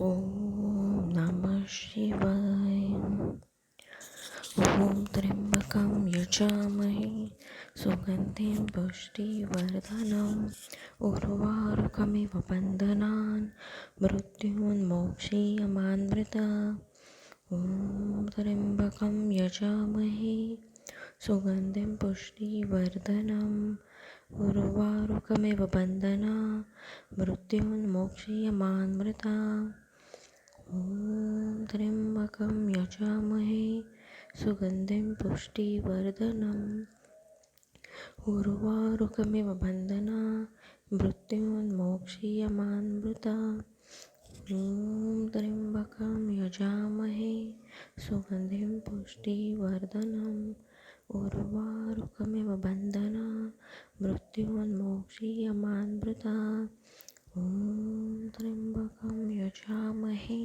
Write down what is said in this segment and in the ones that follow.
ॐ नमः शिवाय। ॐ त्र्यम्बकं यजामहे सुगन्धिं पुष्टिवर्धनम् उर्वारुकमिव बन्धनान् मृत्युन्मोक्षीयमामृता। ॐ त्र्यम्बकं यजामहे सुगन्धिं पुष्टिवर्धनम् उर्वारुकमिव बन्धनान् मृत्युन्मोक्षीयमामृता। ॐ त्र्यम्बकं यजामहे सुगन्धिं पुष्टिवर्धनम् उर्वारुकमिव बन्धनान् मृत्युन्मोक्षीयमामृता। ॐ त्र्यम्बकं यजामहे सुगन्धिं पुष्टिवर्धनम् उर्वारुकमिव बन्धनान् मृत्युन्मोक्षीयमामृता। ॐ त्र्यम्बकं यजामहे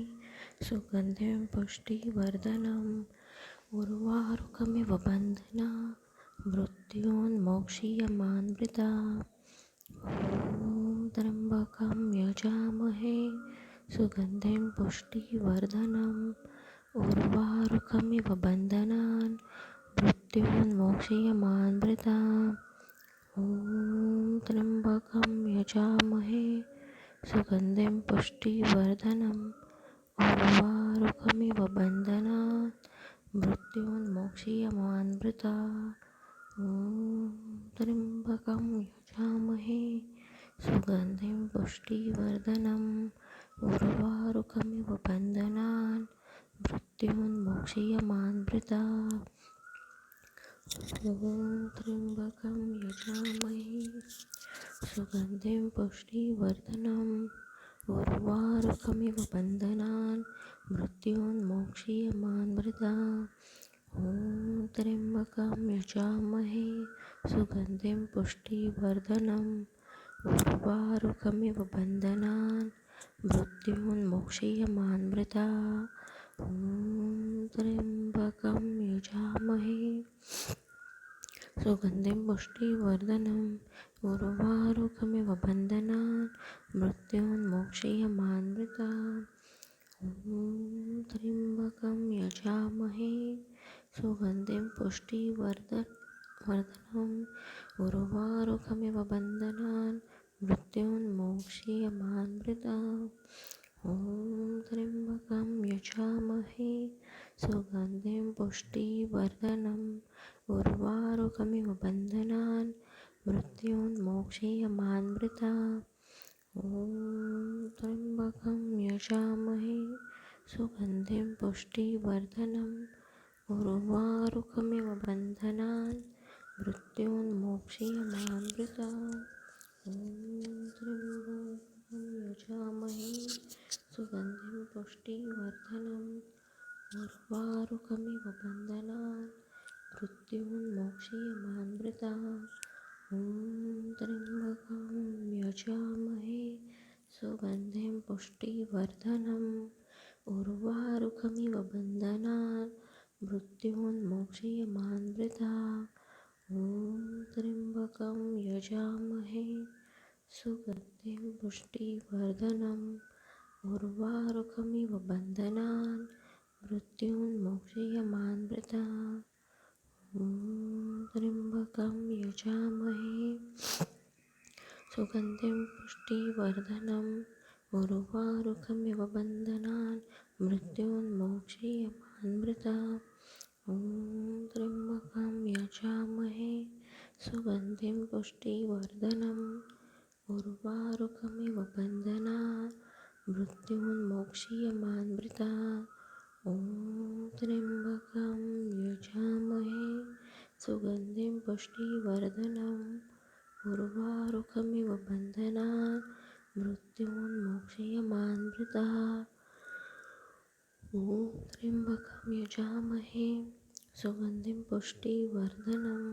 सुगन्धिं पुष्टिवर्धनम् उर्वारुकमिव बन्धनान् मृत्युन्मोक्षीयमामृता। ॐ त्र्यम्बकं यजामहे सुगन्धिं पुष्टिवर्धनम् उर्वारुकमिव बन्धनान् मृत्युन्मोक्षीयमामृता। ॐ त्र्यम्बकं यजामहे सुगन्धिं पुष्टिवर्धनम् उर्वारुकमिव बन्धनान् मृत्युन्मोक्षीयमामृता। ॐ त्र्यम्बकं यजामहे सुगन्धिं पुष्टिवर्धनम् उर्वारुकमिव बन्धनान् मृत्युन्मोक्षीयमामृता। ॐ त्र्यम्बकं यजामहे सुगन्धिं पुष्टिवर्धनम् उर्वारुकमिव बन्धनान् मृत्युन्मोक्षीयमामृता। ॐ त्र्यम्बकं यजामहे सुगन्धिं पुष्टिवर्धनम् उर्वारुकमिव बन्धनान् मृत्युन्मोक्षीयमामृता। ॐ त्र्यम्बकं यजामहे सुगन्धिं पुष्टिवर्धनम् उर्वारुकमिव बन्धनान् मृत्युन्मोक्षीयमामृता। ॐ त्र्यम्बकं यजामहे सुगन्धिं पुष्टिवर्धनम् उर्वारुकमिव बन्धनान् मृत्युन्मोक्षीयमामृता। ॐ त्र्यम्बकं यजामहे सुगन्धिं पुष्टिवर्धनम् उर्वारुकमिव बन्धनान् मृत्युन्मोक्षीयमामृता। ॐ त्र्यम्बकं यजामहे सुगन्धिं पुष्टिवर्धनम् उर्वारुकमिव बन्धनान् मृत्युन्मोक्षीयमामृता। ॐ त्र्यम्बकं यजामहे सुगन्धिं पुष्टिवर्धनम् उर्वारुकमिव बन्धनान् मृत्युन्मोक्षीयमामृता। ॐ त्र्यम्बकं यजामहे सुगन्धिं पुष्टिवर्धनम् उर्वारुकमिव बन्धनान् मृत्युन्मोक्षीयमामृता। ॐ त्र्यम्बकं यजामहे सुगन्धिं पुष्टिवर्धनम् उर्वारुकमिव बन्धनान् मृत्युन्मोक्षीयमामृता। ॐ त्र्यम्बकं यजामहे सुगन्धिं पुष्टिवर्धनम् उर्वारुकमिव बन्धनान् मृत्युन्मोक्षीयमामृता। ॐ त्र्यम्बकं यजामहे सुगन्धिं पुष्टिवर्धनम् उर्वारुकमिव बन्धनान् मृत्युन्मोक्षीयमामृता। ॐ त्र्यम्बकं यजामहे सुगन्धिं पुष्टिवर्धनम् उर्वारुकमिव बन्धनान् मृत्युन्मोक्षीयमामृता। ॐ त्र्यम्बकं यजामहे सुगन्धिं पुष्टिवर्धनम्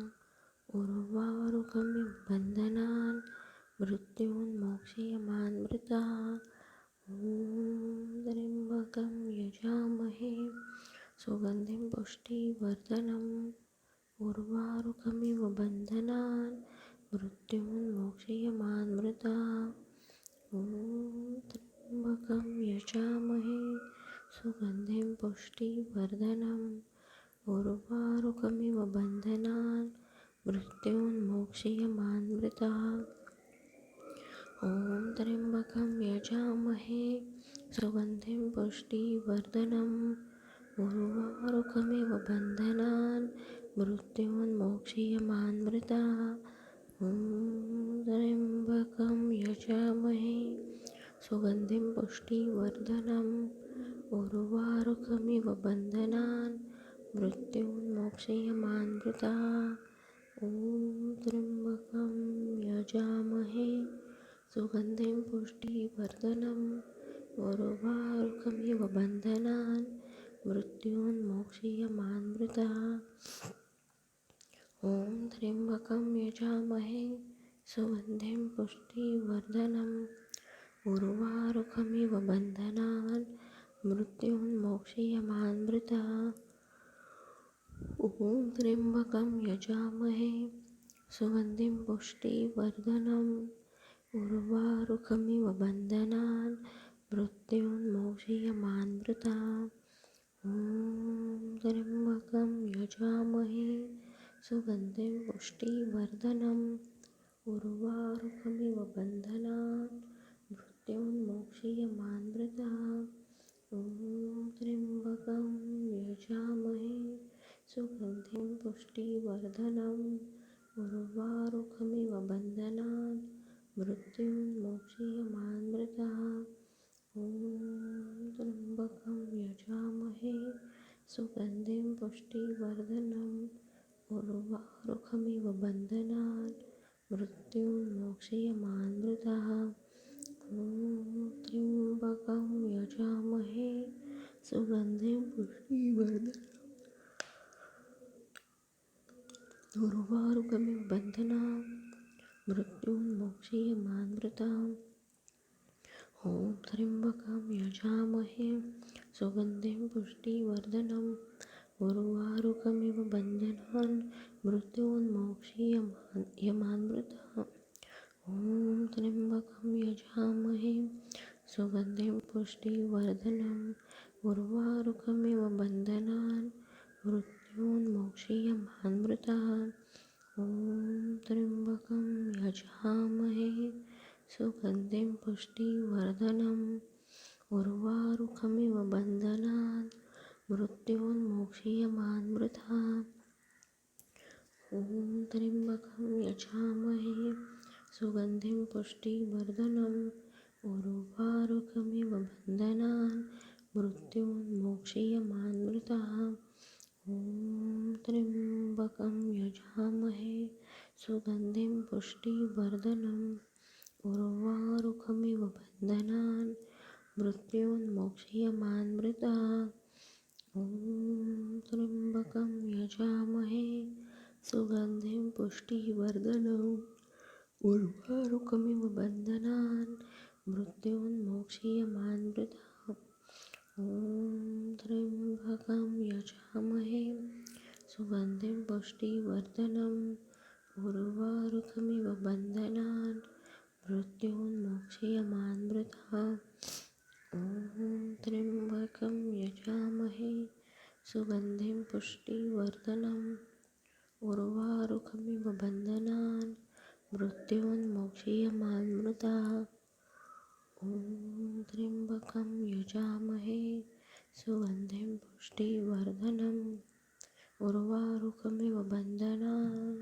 उर्वारुकमिव बन्धनान् मृत्युन्मोक्षीयमामृता। ॐ त्र्यम्बकं यजामहे सुगन्धिं पुष्टिवर्धनम् उर्वारुकमिव बन्धनान् मृत्युन्मोक्षीयमामृता। ॐ त्र्यम्बकं यजामहे सुगन्धिं पुष्टिवर्धनम् उर्वारुकमिव बन्धनान् मृत्योन्मोक्षयमामृताः ॐ त्र्यम्बकं यजामहे सुगन्धिं पुष्टिवर्धनम् उर्वारुकमिव बन्धनान् मृत्योन्मोक्षयमामृताः ॐ त्र्यम्बकं यजामहे सुगन्धिं पुष्टिवर्धनम् उर्वारुकमिव बन्धनान् मृत्योन्मोक्षयमामृताः ॐ त्र्यम्बकं यजामहे सुगन्धिं पुष्टिवर्धनम् उर्वारुकमिव बन्धनान् मृत्योन्मोक्षयमामृताः ॐ त्र्यम्बकं यजामहे सुगन्धिं पुष्टिवर्धनम् उर्वारुकमिव बन्धनान् मृत्योन्मोक्षयमामृताः ॐ त्र्यम्बकं यजामहे सुगन्धिं पुष्टिवर्धनम् उर्वारुकमिव बन्धनान् मृत्योन्मोक्षयमामृताः ॐ त्र्यम्बकं यजामहे सुगन्धिं पुष्टिवर्धनम् उर्वारुकमिव बन्धनान् मृत्योन्मोक्षयमामृताः ॐ त्र्यम्बकं यजामहे सुगन्धिं पुष्टिवर्धनम् उर्वारुकमिव बन्धनान् मृत्योन्मोक्षयमामृताः ॐ त्र्यम्बकं यजामहे सुगन्धिं पुष्टिवर्धनम् उर्वारुकमिव बन्धनान् मृत्योन्मोक्षयमामृताः ॐ त्र्यम्बकं यजामहे सुगन्धिं पुष्टिवर्धनम् उर्वारुकमिव बन्धनान् मृत्योन्मोक्षयमामृताः ॐ त्र्यम्बकं यजामहे सुगन्धिं पुष्टिवर्धनम् उर्वारुकमिव बन्धनान् मृत्योन्मोक्षयमामृताः ॐ त्र्यम्बकं यजामहे सुगन्धिं पुष्टिवर्धनम् उर्वारुकमिव बन्धनान् मृत्योन्मोक्षयमामृताः ॐ त्र्यम्बकं यजामहे सुगन्धिं पुष्टिवर्धनम् उर्वारुकमिव बन्धनान् मृत्योन्मोक्षयमामृताः ॐ त्र्यम्बकं यजामहे सुगन्धिं पुष्टिवर्धनम् उर्वारुकमिव बन्धनान् मृत्योन्मोक्षयमामृताः ॐ त्र्यम्बकं यजामहे सुगन्धिं पुष्टिवर्धनम् उर्वारुकमिव बन्धनान् मृत्योन्मोक्षयमामृताः ॐ त्र्यम्बकं यजामहे सुगन्धिं पुष्टिवर्धनम् उर्वारुकमिव बन्धनान् मृत्योन्मोक्षयमामृताः ॐ त्र्यम्बकं यजामहे सुगन्धिं पुष्टिवर्धनम् उर्वारुकमिव बन्धनान् मृत्योन्मोक्षयमामृताः ॐ त्र्यम्बकं यजामहे सुगन्धिं पुष्टिवर्धनम् उर्वारुकमिव बन्धनान् मृत्योन्मोक्षयमामृताः ॐ त्र्यम्बकं यजामहे सुगन्धिं पुष्टिवर्धनम् उर्वारुकमिव बन्धनान्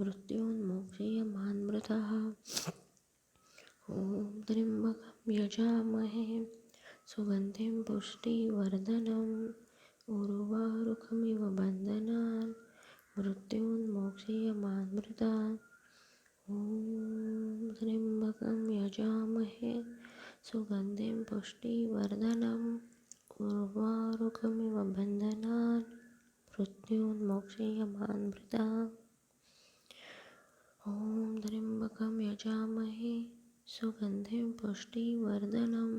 मृत्योन्मोक्षयमामृताः ॐ त्र्यम्बकं यजामहे सुगन्धिं पुष्टिवर्धनम् उर्वारुकमिव बन्धनान् मृत्योन्मोक्षयमामृताः ॐ त्र्यम्बकं यजामहे सुगन्धिं पुष्टिवर्धनम् उर्वारुकमिव बन्धनान् मृत्योन्मोक्षयमामृताः ॐ त्र्यम्बकं यजामहे सुगन्धिं पुष्टिवर्धनम्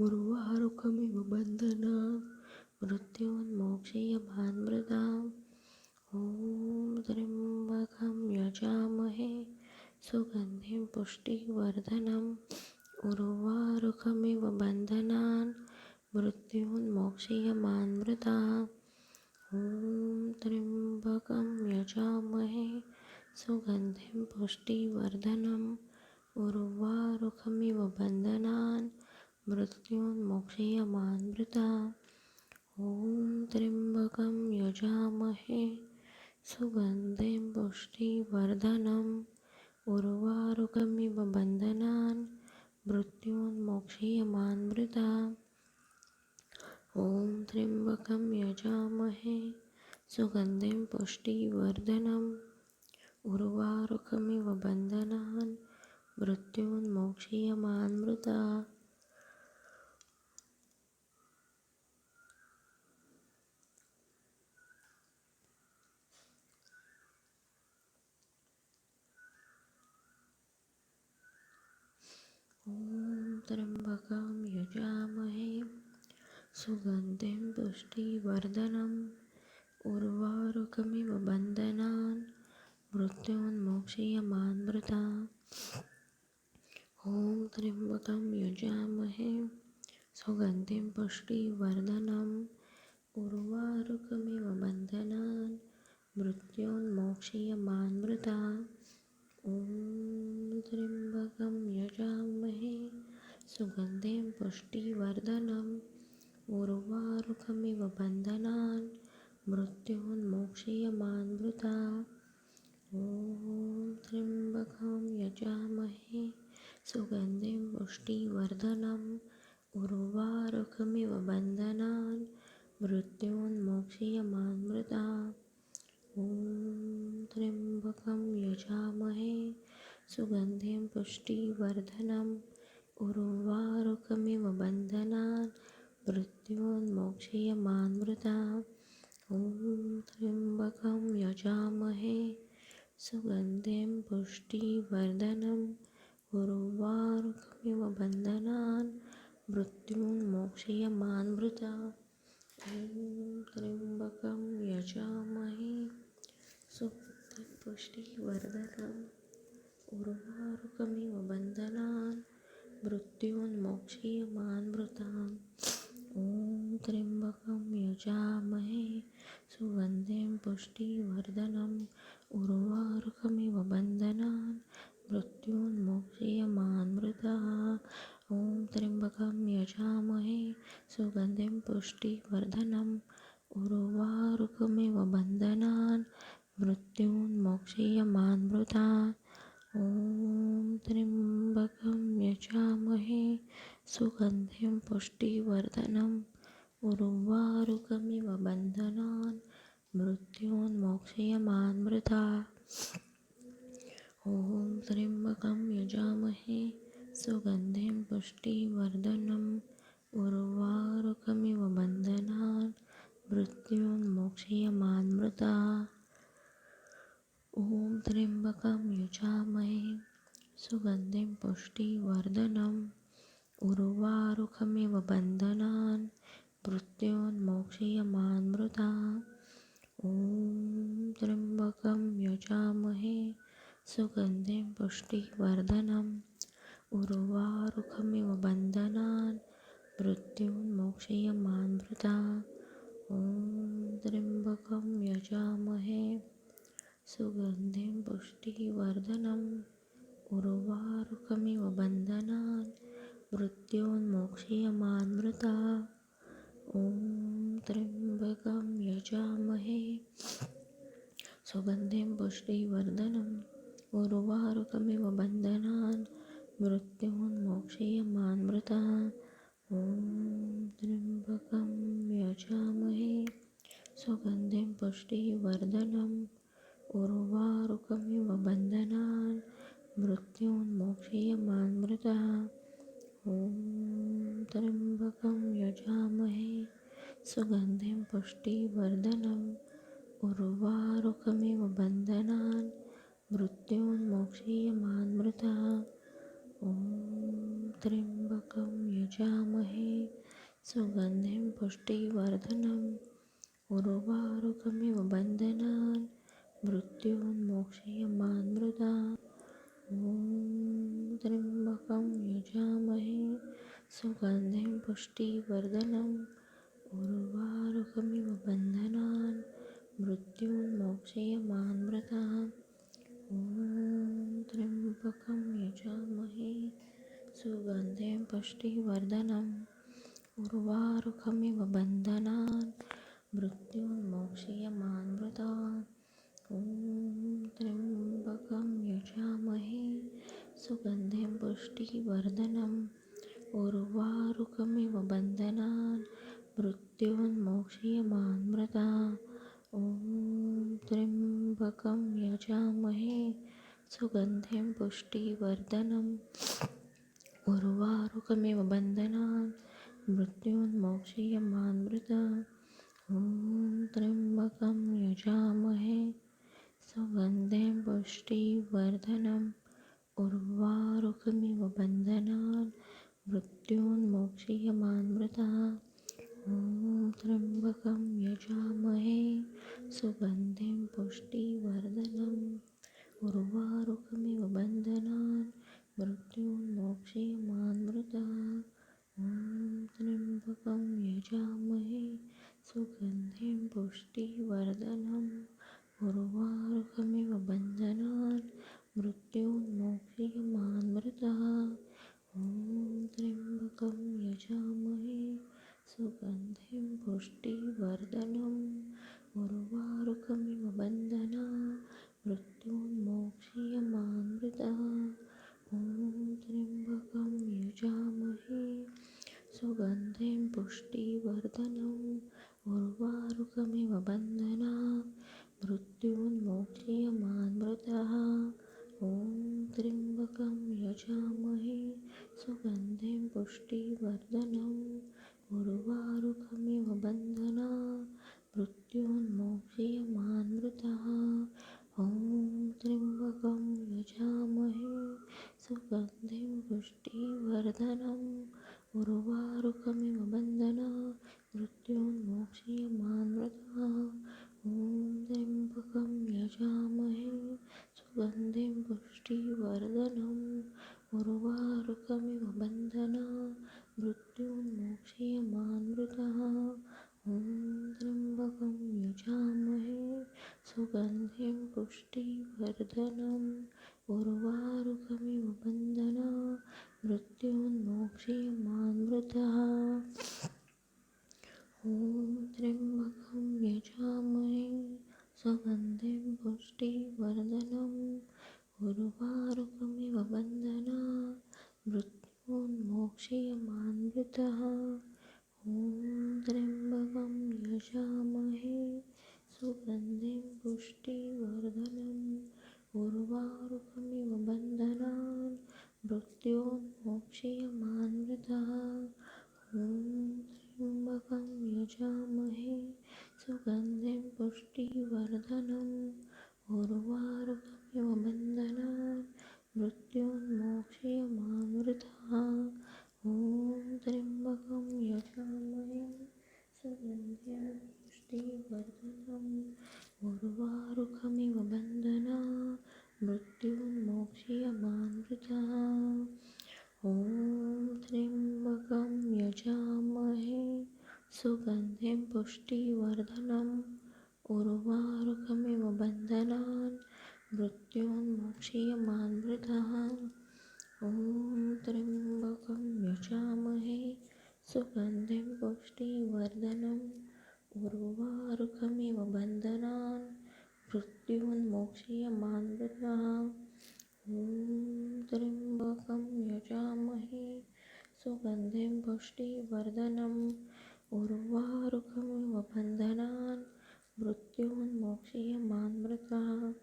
उर्वारुकमिव बन्धनान् मृत्योन्मोक्षयमामृताः ॐ त्र्यम्बकं यजामहे सुगन्धिं पुष्टिवर्धनम् उर्वारुकमिव बन्धनान् मृत्योन्मोक्षयमामृतात्। ॐ त्र्यम्बकं यजामहे सुगन्धिं पुष्टिवर्धनम् उर्वारुकमिव बन्धनान् मृत्योन्मोक्षयमामृतात्। ॐ त्र्यम्बकं यजामहे सुगन्धिं पुष्टिवर्धनम् उर्वारुकमिव बन्धनान् मृत्योन्मोक्षयमामृतात्। ॐ त्र्यम्बकं यजामहे सुगन्धिं पुष्टिवर्धनम् उर्वारुकमिव बन्धनान् मृत्योन्मोक्षयमामृतात्। ॐ त्र्यम्बकं यजामहे सुगन्धिं पुष्टिवर्धनम् उर्वारुकमिव बन्धनान् मृत्योन्मोक्षयमामृतात्। ॐ त्र्यम्बकं यजामहे सुगन्धिं पुष्टिवर्धनम् उर्वारुकमिव बन्धनान् मृत्योन्मोक्षयमामृतात्। ॐ त्र्यम्बकं यजामहे सुगन्धिं पुष्टिवर्धनम् उर्वारुकमिव बन्धनान् मृत्योन्मोक्षयमामृतात्। ॐ त्र्यम्बकं यजामहे सुगन्धिं पुष्टिवर्धनम् उर्वारुकमिव बन्धनान् मृत्योन्मोक्षयमामृतात्। ॐ त्र्यम्बकं यजामहे सुगन्धिं पुष्टिवर्धनम् उर्वारुकमिव बन्धनान् मृत्योन्मोक्षयमामृतात्। ॐ त्र्यम्बकं यजामहे सुगन्धिं पुष्टिवर्धनम् उर्वारुकमिव बन्धनान् मृत्योन्मोक्षयमामृतात्। ॐ त्र्यम्बकं यजामहे सुगन्धिं पुष्टिवर्धनम् उर्वारुकमिव बन्धनान् मृत्योन्मोक्षयमामृतात्। ॐ त्र्यम्बकं यजामहे सुगन्धिं पुष्टिवर्धनम् उर्वारुकमिव बन्धनान् मृत्योन्मोक्षयमामृतात्। ॐ त्र्यम्बकं यजामहे सुगन्धिं पुष्टिवर्धनम् उर्वारुकमिव बन्धनान् मृत्योन्मोक्षयमामृतात्। ॐ त्र्यम्बकं यजामहे सुगन्धिं पुष्टिवर्धनम् उर्वारुकमिव बन्धनान् मृत्योन्मोक्षयमामृतात्। ॐ त्र्यम्बकं यजामहे सुगन्धिं पुष्टिवर्धनम् उर्वारुकमिव बन्धनान् मृत्योन्मोक्षयमामृतात्। ॐ त्र्यम्बकं यजामहे सुगन्धिं पुष्टिवर्धनम् उर्वारुकमिव बन्धनान् मृत्योन्मोक्षयमामृतात्। ॐ त्र्यम्बकं यजामहे सुगन्धिं पुष्टिवर्धनम् उर्वारुकमिव बन्धनान् मृत्योन्मोक्षयमामृतात्। ॐ त्र्यम्बकं यजामहे सुगन्धिं पुष्टिवर्धनम् उर्वारुकमिव बन्धनान् मृत्योन्मोक्षयमामृतात्। ॐ त्र्यम्बकं यजामहे सुगन्धिं पुष्टिवर्धनम् उर्वारुकमिव बन्धनान् मृत्योन्मोक्षयमामृतात्। ॐ त्र्यम्बकं यजामहे सुगन्धिं पुष्टिवर्धनम् उर्वारुकमिव बन्धनान् मृत्योन्मोक्षयमामृतात्। ॐ त्र्यम्बकं यजामहे सुगन्धिं पुष्टिवर्धनम् उर्वारुकमिव बन्धनान् मृत्योन्मोक्षयमामृतात्। ॐ त्र्यम्बकं यजामहे सुगन्धिं पुष्टिवर्धनम् उर्वारुकमिव बन्धनान् मृत्योन्मोक्षयमामृतात्। ॐ ॐ त्र्यम्बकं यजामहे सुगन्धिं पुष्टिवर्धनम् उर्वारुकमिव बन्धनान् मृत्युन्मोक्षयमामृतात्। ॐ त्र्यम्बकं यजामहे सुगन्धिं पुष्टिवर्धनम् उर्वारुकमिव बन्धनान् मृत्युन्मोक्षयमामृतात्। ॐ त्र्यम्बकं यजामहे सुगन्धिं पुष्टिवर्धनम् उर्वारुकमिव बन्धनान् मृत्युन्मोक्षयमामृतात्। ॐ त्र्यम्बकं यजामहे सुगन्धिं पुष्टिवर्धनम् उर्वारुकमिव बन्धनान् मृत्युन्मोक्षयमामृतात्। ॐ त्र्यम्बकं यजामहे सुगन्धिं पुष्टिवर्धनम् उर्वारुकमिव बन्धनान् मृत्युन्मोक्षयमामृतात्। ॐ त्र्यम्बकं यजामहे सुगन्धिं पुष्टिवर्धनम् उर्वारुकमिव बन्धनान् मृत्युन्मोक्षयमामृतात्। ॐ त्र्यम्बकं यजामहे सुगन्धिं पुष्टिवर्धनम् उर्वारुकमिव बन्धनान् मृत्युन्मोक्षयमामृतात्। ॐ त्र्यम्बकं यजामहे सुगन्धिं पुष्टिवर्धनम् उर्वारुकमिव बन्धनान् मृत्युन्मोक्षयमामृतात्। ॐ त्र्यम्बकं यजामहे सुगन्धिं पुष्टिवर्धनम् उर्वारुकमिव बन्धनान् मृत्युन्मोक्षयमामृतात्। ॐ त्र्यम्बकं यजामहे सुगन्धिं पुष्टिवर्धनम् उर्वारुकमिव बन्धनान् मृत्युन्मोक्षयमामृतात्। ॐ त्र्यम्बकं यजामहे सुगन्धिं पुष्टिवर्धनम् उर्वारुकमिव बन्धनान् मृत्युन्मोक्षयमामृतात्। ॐ त्र्यम्बकं यजामहे सुगन्धिं पुष्टिवर्धनम् उर्वारुकमिव बन्धनान् मृत्युन्मोक्षयमामृतात्। ॐ त्र्यम्बकं यजामहे सुगन्धिं पुष्टिवर्धनम् उर्वारुकमिव बन्धनान् मृत्युन्मोक्षयमामृतात्। ॐ त्र्यम्बकं यजामहे सुगन्धिं पुष्टिवर्धनम् उर्वारुकमिव बन्धनान् मृत्युन्मोक्षयमामृतात्। ॐ त्र्यम्बकं यजामहे सुगन्धिं पुष्टिवर्धनम् उर्वारुकमिव बन्धनान् मृत्युन्मोक्षयमामृतात्। ॐ त्र्यम्बकं यजामहे सुगन्धिं पुष्टिवर्धनम् उर्वारुकमिव बन्धनान् मृत्युन्मोक्षयमामृतात्। ॐ त्र्यम्बकं यजामहे सुगन्धिं पुष्टिवर्धनम् उर्वारुकमिव बन्धनान् मृत्युन्मोक्षयमामृतात्। ॐ त्र्यम्बकं यजामहे सुगन्धिं पुष्टिवर्धनम् उर्वारुकमिव बन्धनान् मृत्युन्मोक्षयमामृतात्। ॐ त्र्यम्बकं यजामहे सुगन्धिं पुष्टिवर्धनम् उर्वारुकमिव बन्धनान् मृत्युन्मोक्षयमामृतात्। ॐ त्र्यम्बकं यजामहे सुगन्धिं पुष्टिवर्धनम् उर्वारुकमिव बन्धनान् मृत्युन्मोक्षयमामृतात्।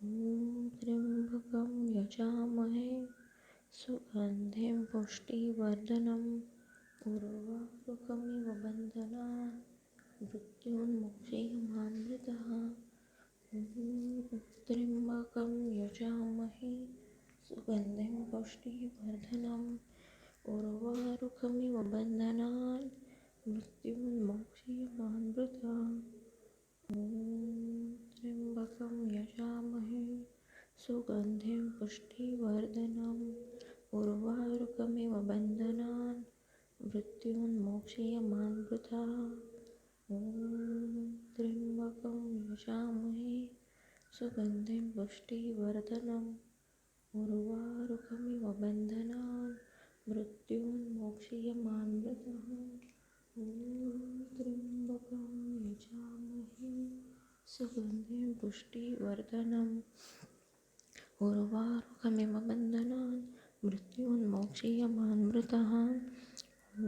ॐ त्र्यम्बकं यजामहे सुगन्धिं पुष्टिवर्धनम् उर्वारुकमिव बन्धनान् मृत्युन्मोक्षयमामृतात्। ॐ त्र्यम्बकं यजामहे सुगन्धिं पुष्टिवर्धनम् उर्वारुकमिव बन्धनान् मृत्युन्मोक्षयमामृतात्। ॐ त्र्यम्बकं यजामहे सुगन्धिं पुष्टिवर्धनम् उर्वारुकमिव बन्धनान् मृत्युन्मोक्षयमामृताः। ॐ त्र्यम्बकं यजामहे सुगन्धिं पुष्टिवर्धनम् उर्वारुकमिव बन्धनान् मृत्युन्मोक्षयमामृताः। ॐ त्र्यम्बकं यजामहे सुगन्धिं पुष्टिवर्धनम् उर्वारुकमिव बन्धनान् मृत्युन्मोक्षयमामृताः। ॐ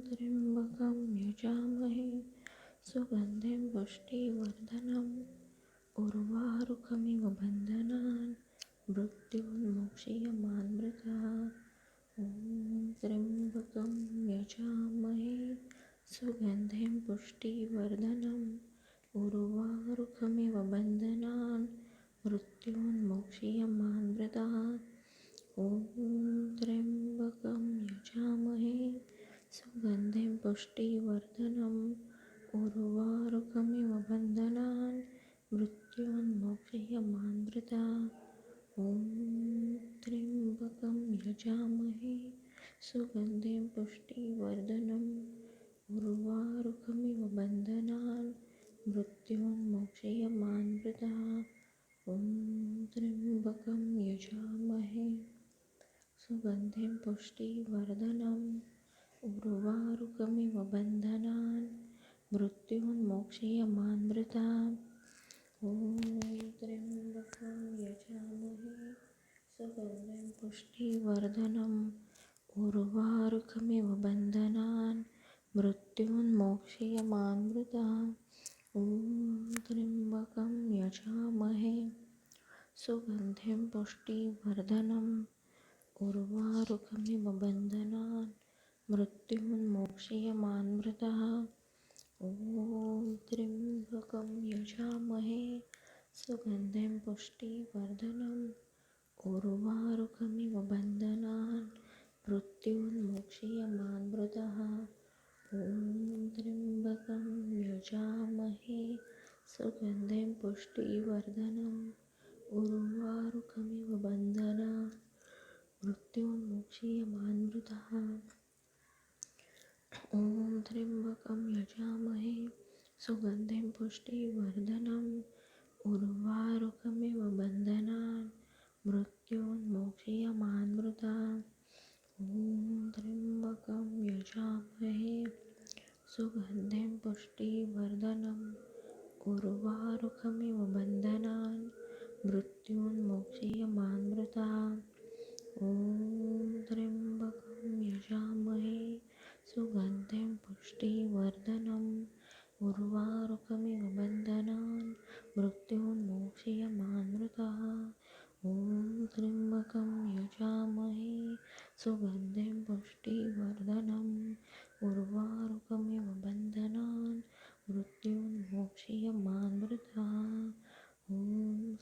त्र्यम्बकं यजामहे सुगन्धिं पुष्टिवर्धनम् उर्वारुकमिव बन्धनान् मृत्युन्मोक्षयमामृताः। ॐ त्र्यम्बकं यजामहे सुगन्धिं पुष्टिवर्धनम् उर्वारुकमिव बन्धनान् मृत्युन्मोक्षयमामृताः। ॐ त्र्यम्बकं यजामहे सुगन्धिं पुष्टिवर्धनम् उर्वारुकमिव बन्धनान् मृत्युन्मोक्षयमामृताः। ॐ त्र्यम्बकं यजामहे सुगन्धिं पुष्टिवर्धनम् उर्वारुकमिव बन्धनान् मृत्युन्मोक्षयमामृताः। ॐ त्र्यम्बकं यजामहे सुगन्धिं पुष्टिवर्धनम् उर्वारुकमिव बन्धनान् मृत्युन्मोक्षयमामृताः। ॐ त्र्यम्बकं यजामहे सुगन्धिं पुष्टिवर्धनम् उर्वारुकमिव बन्धनान् मृत्युन्मोक्षयमामृताः। ॐ त्र्यम्बकं यजामहे सुगन्धिं पुष्टिवर्धनम् उर्वारुकमिव बन्धनान् मृत्युन्मोक्षयमामृताः। ॐ त्र्यम्बकं यजामहे सुगन्धिं पुष्टिवर्धनम् उर्वारुकमिव बन्धनान् मृत्युन्मोक्षयमामृताः। ॐ त्र्यम्बकं यजामहे सुगन्धिं पुष्टिवर्धनम् उर्वारुकमिव बन्धनान् मृत्युन्मोक्षयमामृताः। ॐ त्र्यम्बकं यजामहे सुगन्धिं पुष्टिवर्धनम् उर्वारुकमिव बन्धनान् मृत्युन्मोक्षयमामृताः। ॐ त्र्यम्बकं यजामहे सुगन्धिं पुष्टिवर्धनम् उर्वारुकमिव बन्धनान् मृत्युन्मोक्षयमामृताः। ॐ त्र्यम्बकं यजामहे सुगन्धिं पुष्टिवर्धनम् उर्वारुकमिव बन्धनान् मृत्युन्मोक्षयमामृताः। ॐ त्र्यम्बकं यजामहे सुगन्धिं पुष्टिवर्धनम् उर्वारुकमिव बन्धनान् मृत्युन्मोक्षयमामृताः। ॐ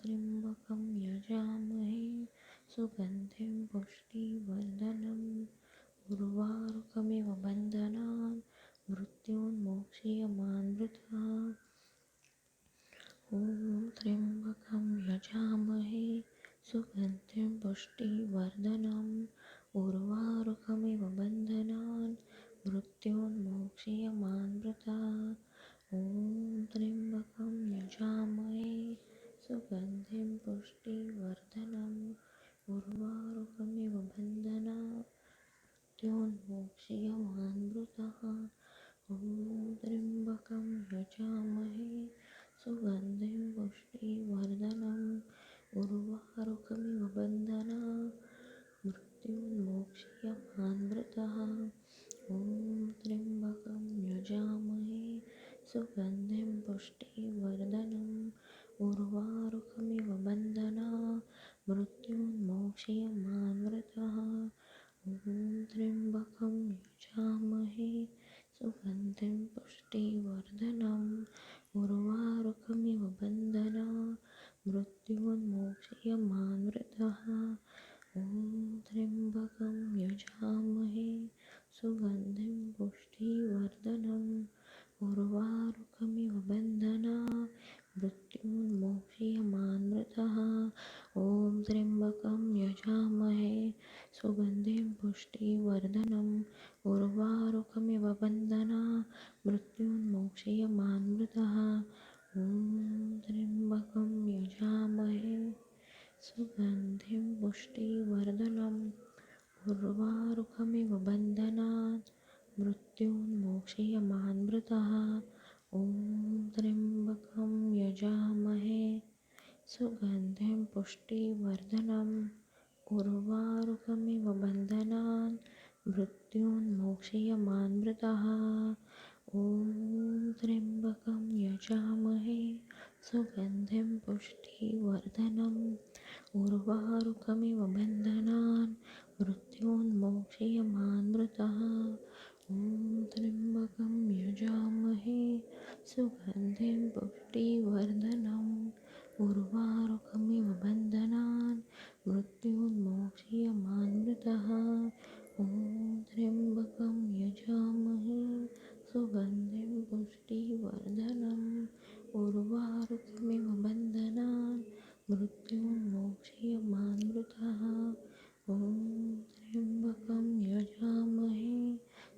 त्र्यम्बकं यजामहे सुगन्धिं पुष्टिवर्धनम् उर्वारुकमिव बन्धनान् मृत्युन्मोक्षयमामृताः। ॐ त्र्यम्बकं यजामहे सुगन्धिं पुष्टिवर्धनम् उर्वारुकमिव बन्धनान् मृत्युन्मोक्षयमामृताः। ॐ त्र्यम्बकं यजामहे सुगन्धिं पुष्टिवर्धनम् उर्वारुकमिव बन्धनान् मृत्युन्मोक्षयमामृताः। ॐ त्र्यम्बकं यजामहे सुगन्धिं पुष्टिवर्धनम् उर्वारुकमिव बन्धनान् मृत्युन्मोक्षयमामृताः। ॐ त्र्यम्बकं यजामहे सुगन्धिं पुष्टिवर्धनम् उर्वारुकमिव बन्धनान् मृत्युन्मोक्षयमामृताः। ॐ त्र्यम्बकं यजामहे सुगन्धिं पुष्टिवर्धनम् उर्वारुकमिव बन्धनान् मृत्युन्मोक्षयमामृताः। ॐ त्र्यम्बकं यजामहे सुगन्धिं पुष्टिवर्धनम् उर्वारुकमिव बन्धनान् मृत्युन्मोक्षयमामृतः। ॐ त्र्यम्बकं यजामहे सुगन्धिं पुष्टिवर्धनम् उर्वारुकमिव बन्धना मृत्युन्मोक्षयमामृतः। ॐ त्र्यम्बकं यजामहे सुगन्धिं पुष्टिवर्धनम् उर्वारुकमिव बन्धनात् मृत्युन्मोक्षयमामृतः। ॐ त्र्यम्बकं यजामहे सुगन्धिं पुष्टिवर्धनम् उर्वारुकमिव बन्धनान् मृत्युन्मोक्षयमामृतः। ॐ त्र्यम्बकं यजामहे सुगन्धिं पुष्टिवर्धनम् उर्वारुकमिव बन्धनान् मृत्युन्मोक्षयमामृतः। ॐ त्र्यम्बकं यजामहे सुगन्धिं पुष्टिवर्धनम् उर्वारुकमिव बन्धनान् मृत्युन्मोक्षयमामृतः। ॐ त्र्यम्बकं यजामहे सुगन्धिं पुष्टिवर्धनम् उर्वारुकमिव बन्धनान् मृत्युन्मोक्षयमामृतः। ॐ त्र्यम्बकं यजामहे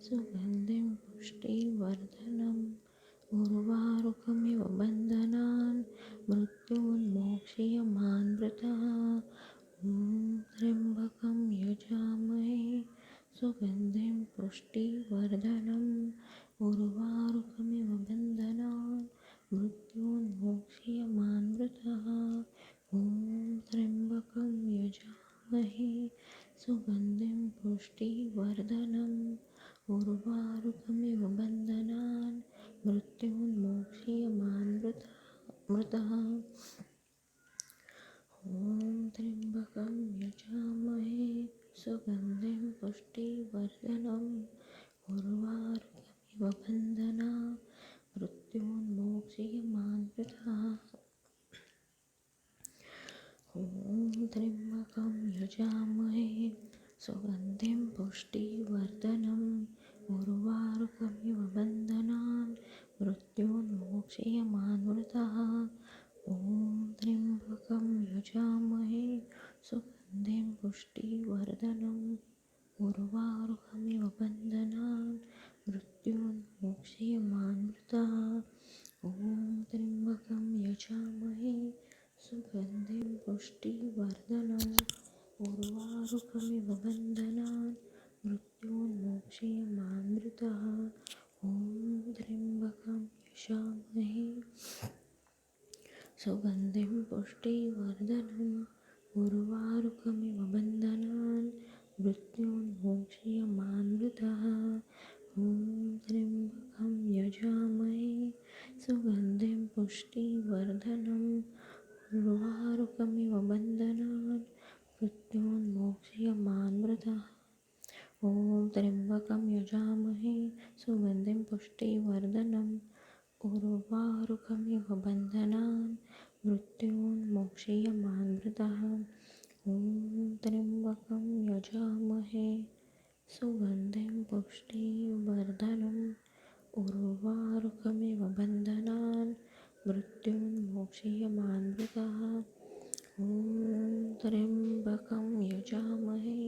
सुगन्धिं पुष्टिवर्धनम् उर्वारुकमिव बन्धनान् मृत्युन्मोक्षयमामृतः। ॐ त्र्यम्बकं यजामहे सुगन्धिं पुष्टिवर्धनम् उर्वारुकमिव बन्धनान् मृत्युन्मोक्षयमामृतः। ॐ त्र्यम्बकं यजामहे सुगन्धिं पुष्टिवर्धनम् उर्वारुकमिव बन्धनान् मृत्युन्मोक्षयमामृतः। ॐ त्र्यम्बकं यजामहे सुगन्धिं पुष्टिवर्धनम् उर्वारुकमिव बन्धनान् मृत्युन्मोक्षयमामृतः। ॐ त्र्यम्बकं यजामहे सुगन्धिं पुष्टिवर्धनम् उर्वारुकमिव बन्धनान् मृत्युन्मोक्षयमामृतः। ॐ त्र्यम्बकं यजामहे सुगन्धिं पुष्टिवर्धनम् उर्वारुकमिव बन्धनान् मृत्युन्मोक्षयमामृतः। ॐ त्र्यम्बकं यजामहे सुगन्धिं पुष्टिवर्धनम् उर्वारुकमिव बन्धनान् मृत्युन्मोक्षयमामृतः। ॐ त्र्यम्बकं यजामहे सुगन्धिं पुष्टिवर्धनम् उर्वारुकमिव बन्धनान् मृत्युन्मोक्षयमामृतः। ॐ त्र्यम्बकं यजामहे सुगन्धिं पुष्टिवर्धनम् उर्वारुकमिव बन्धनान् मृत्युन्मोक्षयमामृतः। ॐ त्र्यम्बकं यजामहे सुगन्धिं पुष्टिवर्धनम् उर्वारुकमिव बन्धनान् मृत्युन्मोक्षयमामृतः। ॐ त्र्यम्बकं यजामहे सुगन्धिं पुष्टिवर्धनम् उर्वारुकमिव बन्धनान् मृत्युन्मोक्षयमामृतः। ॐ त्र्यम्बकं यजामहे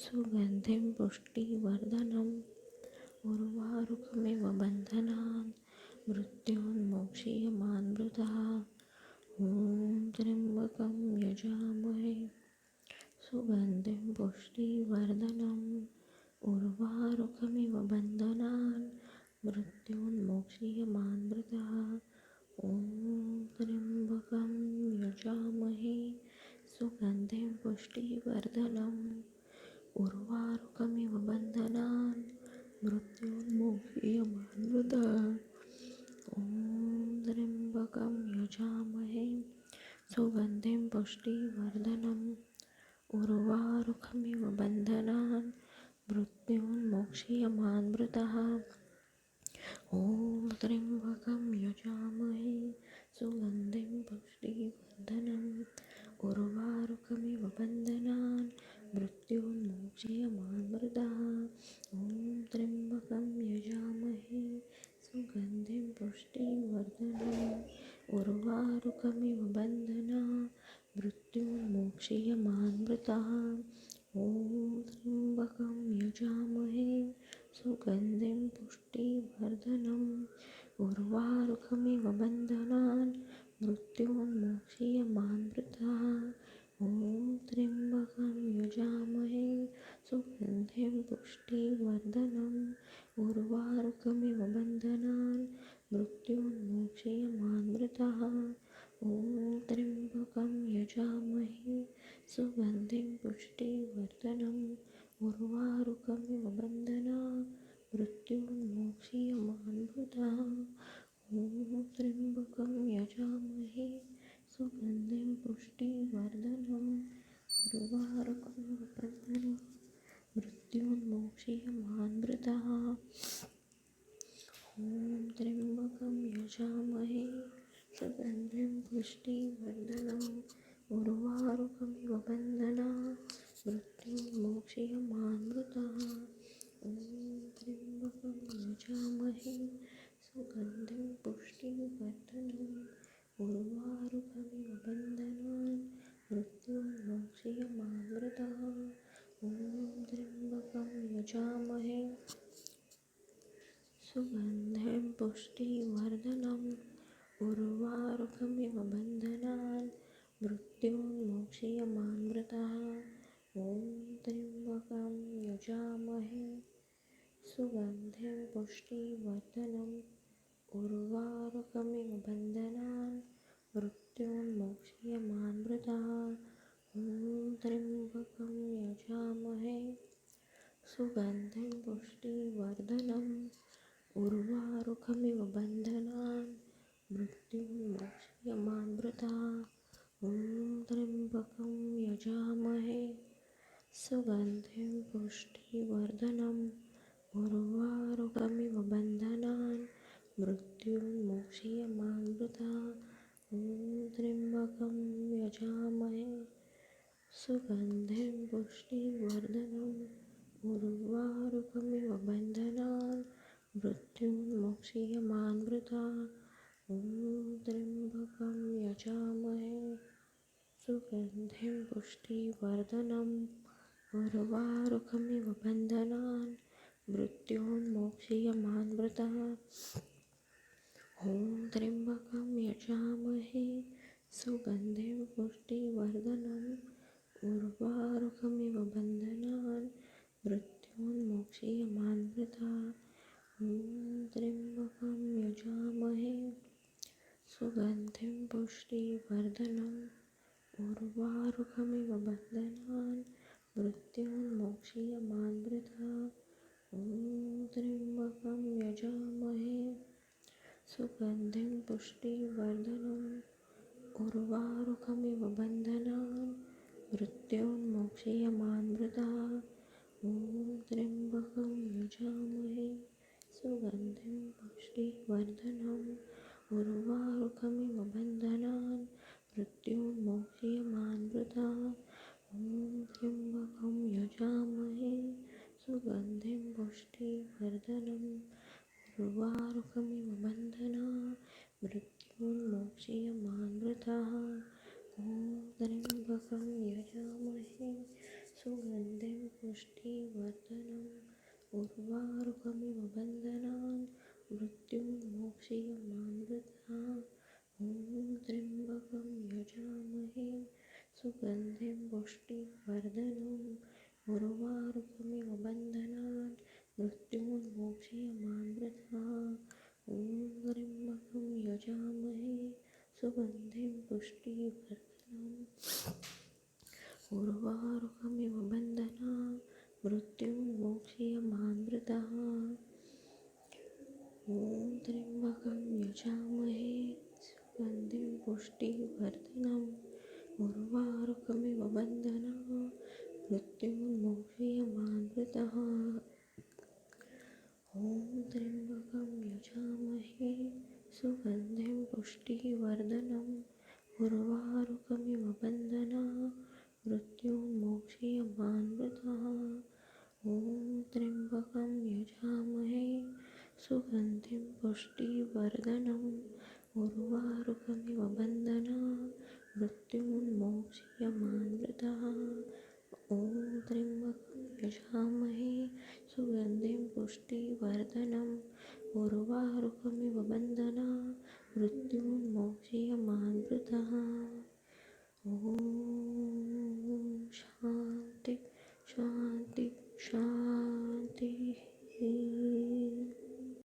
सुगन्धिं पुष्टिवर्धनम् उर्वारुकमिव बन्धनान् मृत्युन्मोक्षयमामृतः। ॐ त्र्यम्बकं यजामहे सुगन्धिं पुष्टिवर्धनम् उर्वारुकमिव बन्धनान् मृत्युन्मोक्षयमामृतः। ॐ त्र्यम्बकं यजामहे सुगन्धिं पुष्टिवर्धनम् उर्वारुकमिव बन्धनान् मृत्युन्मोक्षयमामृतः। ॐ त्र्यम्बकं यजामहे सुगन्धिं पुष्टिवर्धनम् उर्वारुकमिव बन्धनान् मृत्युन्मोक्षयमामृतः। ॐ त्र्यम्बकं यजामहे सुगन्धिं पुष्टिवर्धनम् उर्वारुकमिव बन्धनान् मृत्युन्मोक्षयमामृतः। ॐ त्र्यम्बकं यजामहे सुगन्धिं पुष्टिवर्धनम् उर्वारुकमिव उर्वारुकमिव बन्धना मृत्युर्मोक्षीयमामृतः। ॐ त्र्यम्बकं यजामहे सुगन्धिं पुष्टिवर्धनम् उर्वारुकमिव बन्धनान् मृत्युर्मोक्षीयमामृतः। ॐ त्र्यम्बकं यजामहे सुगन्धिं पुष्टिवर्धनम् उर्वारुकमिव बन्धनान् मृत्युर्मोक्षीयमामृतः। ॐ त्र्यम्बकं यजामहे सुगन्धिं पुष्टिवर्धनम् उर्वारुकमिव बन्धनान् मृत्युर्मोक्षीयमामृतः। ॐ त्र्यम्बकं यजामहे सुगन्धिं पुष्टिवर्धनम् उर्वारुकमिव बन्धनान् मृत्युर्मोक्षीयमामृतः। ॐ त्र्यम्बकं यजामहे सुगन्धिं पुष्टिवर्धनम् उर्वारुकमिव बन्धनान् मृत्युर्मोक्षीयमामृतः। ॐ त्र्यम्बकं यजामहे सुगन्धिं पुष्टिवर्धनम् उर्वारुकमिव बन्धनान् मृत्युर्मोक्षीयमामृतः। ॐ त्र्यम्बकं यजामहे सुगन्धिं पुष्टिवर्धनम् उर्वारुकमिव बन्धनान् मृत्युर्मोक्षीयमामृतः। ॐ त्र्यम्बकं यजामहे सुगन्धिं पुष्टिवर्धनम् उर्वारुकमिव बन्धनान् मृत्युर्मोक्षीयमामृतः। ॐ त्र्यम्बकं यजामहे सुगन्धिं पुष्टिवर्धनम् उर्वारुकमिव बन्धनान् मृत्युर्मोक्षीयमामृतः। ॐ त्र्यम्बकं यजामहे सुगन्धिं पुष्टिवर्धनम् उर्वारुकमिव बन्धनान् मृत्युर्मोक्षीयमामृतः। ॐ त्र्यम्बकं यजामहे सुगन्धिं पुष्टिवर्धनम् उर्वारुकमिव बन्धनान् मृत्युर्मोक्षीयमामृतः। ॐ त्र्यम्बकं यजामहे सुगन्धिं पुष्टिवर्धनम् उर्वारुकमिव बन्धनान् मृत्युर्मोक्षीयमामृतः। ॐ त्र्यम्बकं यजामहे सुगन्धिं पुष्टिवर्धनम् उर्वारुकमिव बन्धनान् मृत्युर्मोक्षीयमामृतः। ॐ त्र्यम्बकं यजामहे सुगन्धिं पुष्टिवर्धनम् उर्वारुकमिव बन्धनान् मृत्युर्मोक्षीयमामृतः। ॐ त्र्यम्बकं यजामहे सुगन्धिं पुष्टिवर्धनम् उर्वारुकमिव बन्धनान् मृत्युर्मोक्षीयमामृतः। ॐ त्र्यम्बकं यजामहे सुगन्धिं पुष्टिवर्धनम् उर्वारुकमिव बन्धनान् मृत्युर्मोक्षीयमामृतः। ॐ त्र्यम्बकं यजामहे सुगन्धिं पुष्टिवर्धनम् उर्वारुकमिव बन्धनान् मृत्युर्मोक्षीयमामृतः। ॐ त्र्यम्बकं यजामहे सुगन्धिं पुष्टिवर्धनम् उर्वारुकमिव बन्धनान् मृत्युर्मोक्षीयमामृतः। ॐ त्र्यम्बकं यजामहे सुगन्धिं पुष्टिवर्धनम् उर्वारुकमिव बन्धनान् मृत्युर्मोक्षीयमामृतः। ॐ त्र्यम्बकं यजामहे सुगन्धिं पुष्टिवर्धनम् उर्वारुकमिव बन्धनान् मृत्युर्मोक्षीयमामृतः। ॐ त्र्यम्बकं यजामहे सुगन्धिं पुष्टिवर्धनम् उर्वारुकमिव बन्धनान् मृत्युर्मोक्षीयमामृतः। ॐ त्र्यम्बकं यजामहे सुगन्धिं पुष्टिवर्धनम् उर्वारुकमिव बन्धनान् मृत्युर्मोक्षीयमामृतः। ॐ त्र्यम्बकं यजामहे सुगन्धिं पुष्टिवर्धनम् उर्वारुकमिव बन्धना मृत्युन्मोक्षयमामृतः। ॐ त्र्यम्बकं यजामहे सुगन्धिं पुष्टिवर्धनम् उर्वारुकमिव बन्धना मृत्युन्मोक्षयमामृतः। ॐ